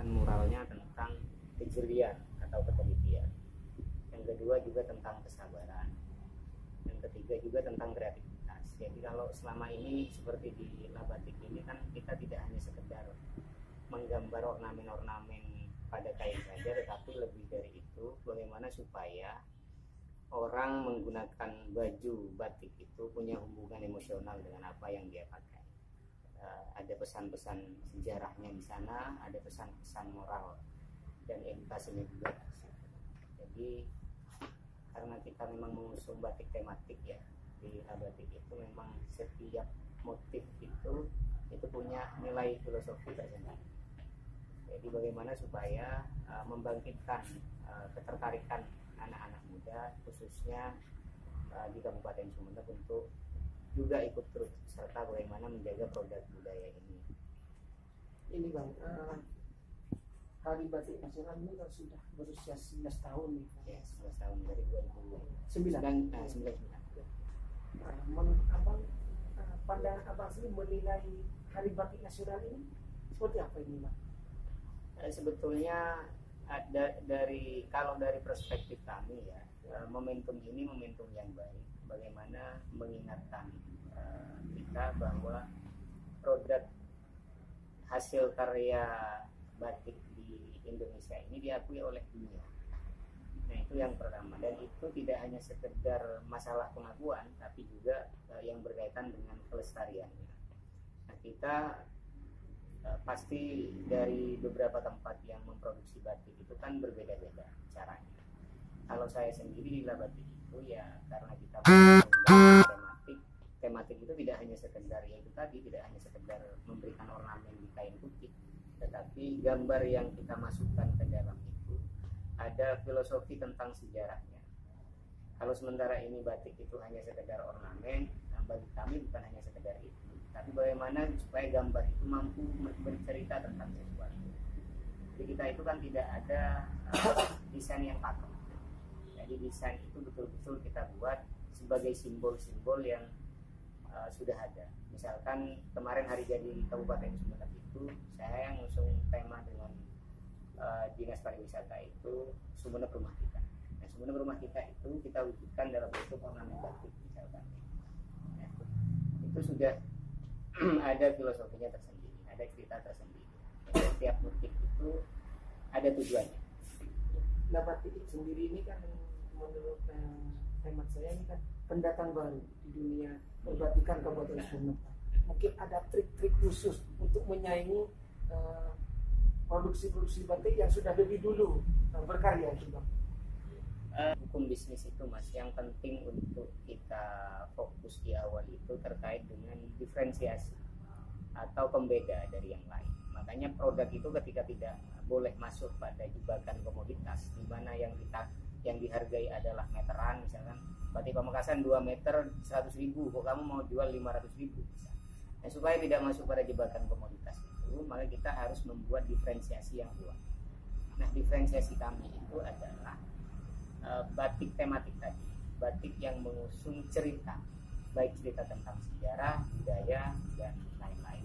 muralnya tentang kejelian atau ketelitian. Yang kedua juga tentang kesabaran. Yang ketiga juga tentang kreativitas. Jadi kalau selama ini seperti di Labatik ini kan kita tidak hanya sekedar menggambar ornamen-ornamen pada kain saja, tetapi lebih dari itu bagaimana supaya orang menggunakan baju batik itu punya hubungan emosional dengan apa yang dia pakai. Ada pesan-pesan sejarahnya di sana, ada pesan-pesan moral dan edukasinya juga. Jadi karena kita memang mengusung batik tematik ya, di batik itu memang setiap motif itu punya nilai filosofi tersendiri. Jadi bagaimana supaya membangkitkan ketertarikan anak-anak muda khususnya di Kabupaten Sumeneb untuk juga ikut turut serta bagaimana menjaga produk budaya ini. Ini Bang, Hari Batik Nasional ini kan sudah berusia 11 tahun nih. Ya, 11 tahun dari 2009. Pandangan Abang sendiri menilai Hari Batik Nasional ini seperti apa ini Bang? Sebetulnya kalau dari perspektif kami ya, momentum ini momentum yang baik. Bagaimana mengingatkan kita bahwa produk hasil karya batik di Indonesia ini diakui oleh dunia. Nah itu yang pertama, dan itu tidak hanya sekedar masalah pengakuan, tapi juga yang berkaitan dengan kelestariannya. Nah kita pasti dari beberapa tempat yang memproduksi batik itu kan berbeda-beda caranya. Kalau saya sendiri di Labatik itu ya karena kita tematik itu tidak hanya sekedar yaitu tadi, tidak hanya sekedar memberikan ornamen di kain putih, tetapi gambar yang kita masukkan ke dalam itu ada filosofi tentang sejarahnya. Kalau sementara ini batik itu hanya sekedar ornamen, nah bagi kami bukan hanya sekedar itu, tapi bagaimana supaya gambar itu mampu bercerita tentang sesuatu. Jadi kita itu kan tidak ada desain yang pakem. Jadi desain itu betul-betul kita buat sebagai simbol-simbol yang sudah ada. Misalkan kemarin hari jadi Kabupaten Sumeneb itu saya yang ngusung tema dengan Dinas Pariwisata itu Sumeneb Rumah Kita. Nah, Sumeneb Rumah Kita itu kita wujudkan dalam bentuk ornamen batik misalkan. Nah, itu sudah ada filosofinya tersendiri, ada cerita tersendiri. Jadi, setiap motif itu ada tujuannya. Nah batik sendiri ini kan menurut hemat saya ini kan pendatang baru di dunia perbatikan Kabupaten Sumeneb. Mungkin ada trik-trik khusus untuk menyaingi produksi-produksi batik yang sudah lebih dulu berkarya itu Bang. Hukum bisnis itu Mas, yang penting untuk kita fokus di awal itu terkait dengan diferensiasi atau pembeda dari yang lain. Makanya produk itu ketika tidak boleh masuk pada jebakan komoditas di mana yang dihargai adalah meteran, misalkan batik Pamekasan 2 meter 100.000, kok kamu mau jual 500.000 misalkan. Nah, supaya tidak masuk pada jebakan komoditas itu, maka kita harus membuat diferensiasi yang kuat. Nah, diferensiasi kami itu adalah batik tematik tadi, batik yang mengusung cerita, baik cerita tentang sejarah, budaya, dan lain-lain.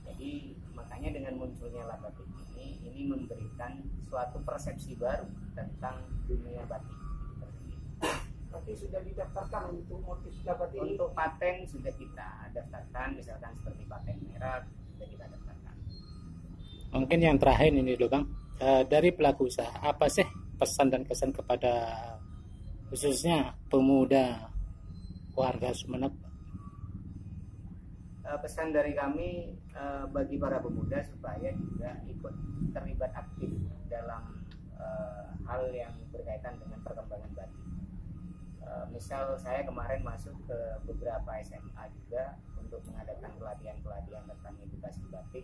Jadi makanya dengan munculnya Labatik ini memberikan suatu persepsi baru tentang dunia batik tersendiri. Berarti sudah didaftarkan untuk motif Labatik ini? Untuk paten sudah kita daftarkan, misalkan seperti paten merek sudah kita daftarkan. Mungkin yang terakhir ini dulu Bang, dari pelaku usaha apa sih pesan dan kesan kepada khususnya pemuda warga Sumeneb? Pesan dari kami bagi para pemuda supaya juga ikut terlibat aktif dalam hal yang berkaitan dengan perkembangan batik. Misal saya kemarin masuk ke beberapa SMA juga untuk mengadakan pelatihan-pelatihan tentang edukasi batik,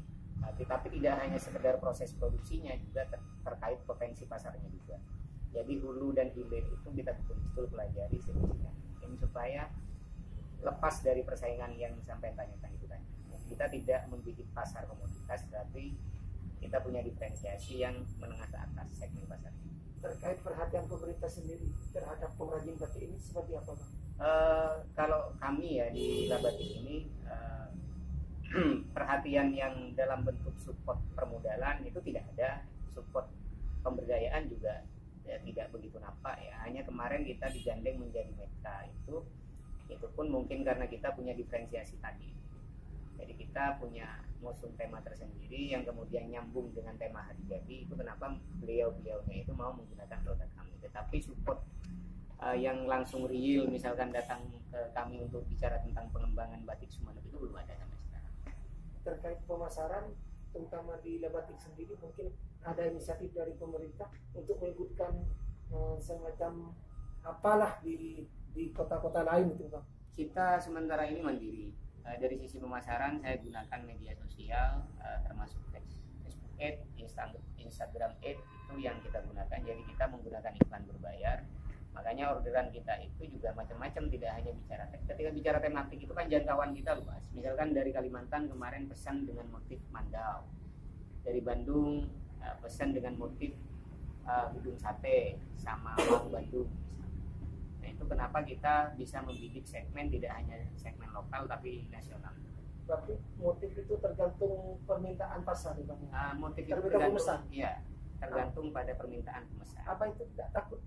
tapi tidak hanya sekedar proses produksinya, juga terkait potensi pasarnya juga. Jadi hulu dan hilir itu kita betul-betul pelajari sedemikian mungkin supaya lepas dari persaingan yang sampai tanyakan itu tadi. Kita tidak membidik pasar komoditas, tapi kita punya diferensiasi yang menengah ke atas segmen pasar. Terkait perhatian pemerintah sendiri terhadap pengrajin batik ini seperti apa Bang? Kalau kami ya di Labatik ini perhatian yang dalam bentuk support permodalan itu tidak ada, support pemberdayaan juga ya, tidak begitu nampak ya. Hanya kemarin kita digandeng menjadi mitra itu pun mungkin karena kita punya diferensiasi tadi. Jadi kita punya ngusung tema tersendiri yang kemudian nyambung dengan tema Hari Jadi. Itu kenapa beliau-beliaunya itu mau menggunakan produk kami. Tetapi support yang langsung real misalkan datang ke kami untuk bicara tentang pengembangan batik Sumeneb itu belum ada sampai sekarang. Terkait pemasaran terutama di Lebatik sendiri, mungkin ada inisiatif dari pemerintah untuk mengikutkan semacam apalah di kota-kota lain itu Bang. Kita sementara ini mandiri. Dari sisi pemasaran saya gunakan media sosial termasuk Facebook Ads, Instagram Ads itu yang kita gunakan. Jadi kita menggunakan iklan berbayar. Makanya orderan kita itu juga macam-macam, tidak hanya bicara ketika bicara tematik itu kan jangkauan kita luas. Misalkan dari Kalimantan kemarin pesan dengan motif mandau. Dari Bandung pesan dengan motif gedung sate sama Mang Bandung. Itu kenapa kita bisa membidik segmen tidak hanya segmen lokal tapi nasional. Berarti motif itu tergantung permintaan pasar ya Bang? Motif itu tergantung tergantung, ya, tergantung pada permintaan pemesan. Apa itu tidak takut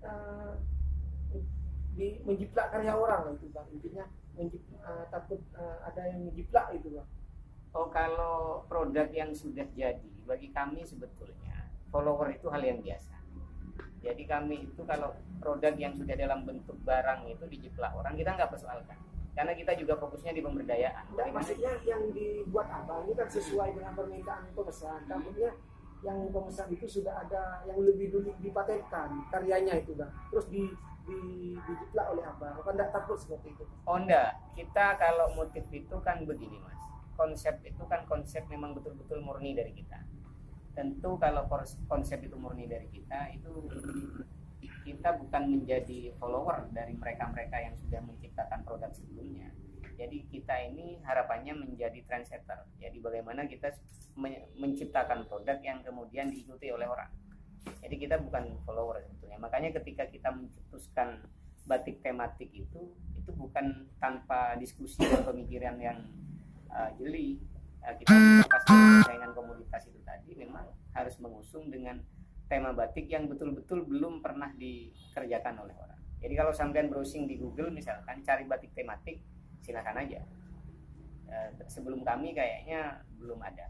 menjiplak karya orang itu Bang? Intinya takut ada yang menjiplak itu Bang? Oh, kalau produk yang sudah jadi bagi kami sebetulnya follower itu hal yang biasa. Jadi kami itu kalau produk yang sudah dalam bentuk barang itu dijiplak orang, kita nggak persoalkan. Karena kita juga fokusnya di pemberdayaan. Nah, maksudnya yang dibuat apa? Ini kan sesuai dengan permintaan pemesan. Takutnya yang pemesan itu sudah ada yang lebih dulu dipatenkan karyanya itu Bang. Terus dijiplak oleh apa? Apa enggak takut seperti itu? Oh enggak. Kita kalau motif itu kan begini Mas. Konsep itu kan konsep memang betul-betul murni dari kita. Tentu kalau konsep itu murni dari kita, itu kita bukan menjadi follower dari mereka-mereka yang sudah menciptakan produk sebelumnya. Jadi kita ini harapannya menjadi trendsetter. Jadi bagaimana kita menciptakan produk yang kemudian diikuti oleh orang. Jadi kita bukan follower sebetulnya. Makanya ketika kita mencetuskan batik tematik itu bukan tanpa diskusi dan pemikiran yang jeli. Kita pasal persaingan komoditas itu tadi memang harus mengusung dengan tema batik yang betul-betul belum pernah dikerjakan oleh orang. Jadi kalau sampean browsing di Google misalkan cari batik tematik, silakan aja. Sebelum kami kayaknya belum ada.